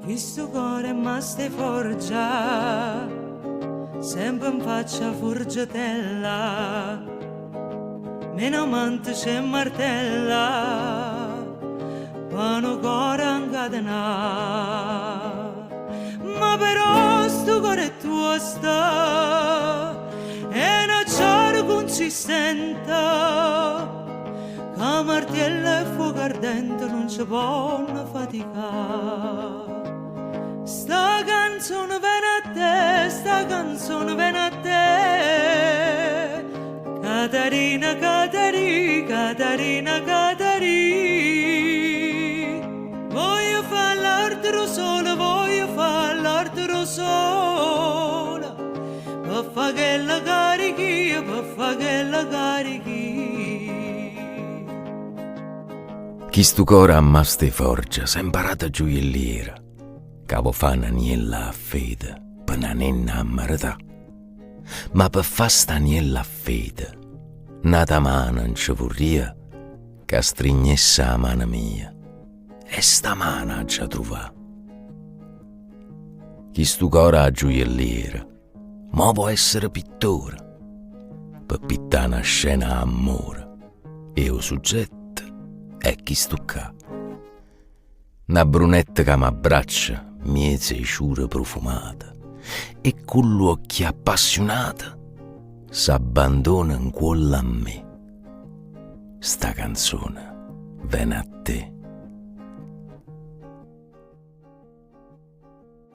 Questo cuore ma ste forgia, sempre in faccia forgiatella, meno amante c'è martella, quando cuore incatenà. Ma però sto cuore tuo sta, è una ciara consistente, che martella e fuoco ardente non ci può faticare. Sta canzone viene a te, sta canzone viene a te, Caterina, Caterina, Caterina, Caterina. Voglio fare l'altro solo, voglio fare l'altro solo, per fare che la carichi, per fare che la carichi. Chi stu cora ammaste forgia, s'è imparata gioielliera, cavo fa un'aniella a fede, per una nenna a marità. Ma per fa st'aniella a fede, nata mano non ci vorria, che strignesse la mano mia, e sta mano ha già trovato. Chi stu cora a gioielliera, ma può essere pittore, per pittare una scena amore, e il soggetto è chi stu ca. Una brunetta che m'abbraccia, miezza e sciura profumata, e con l'occhi appassionata s'abbandona in cuore a me. Sta canzone viene a te.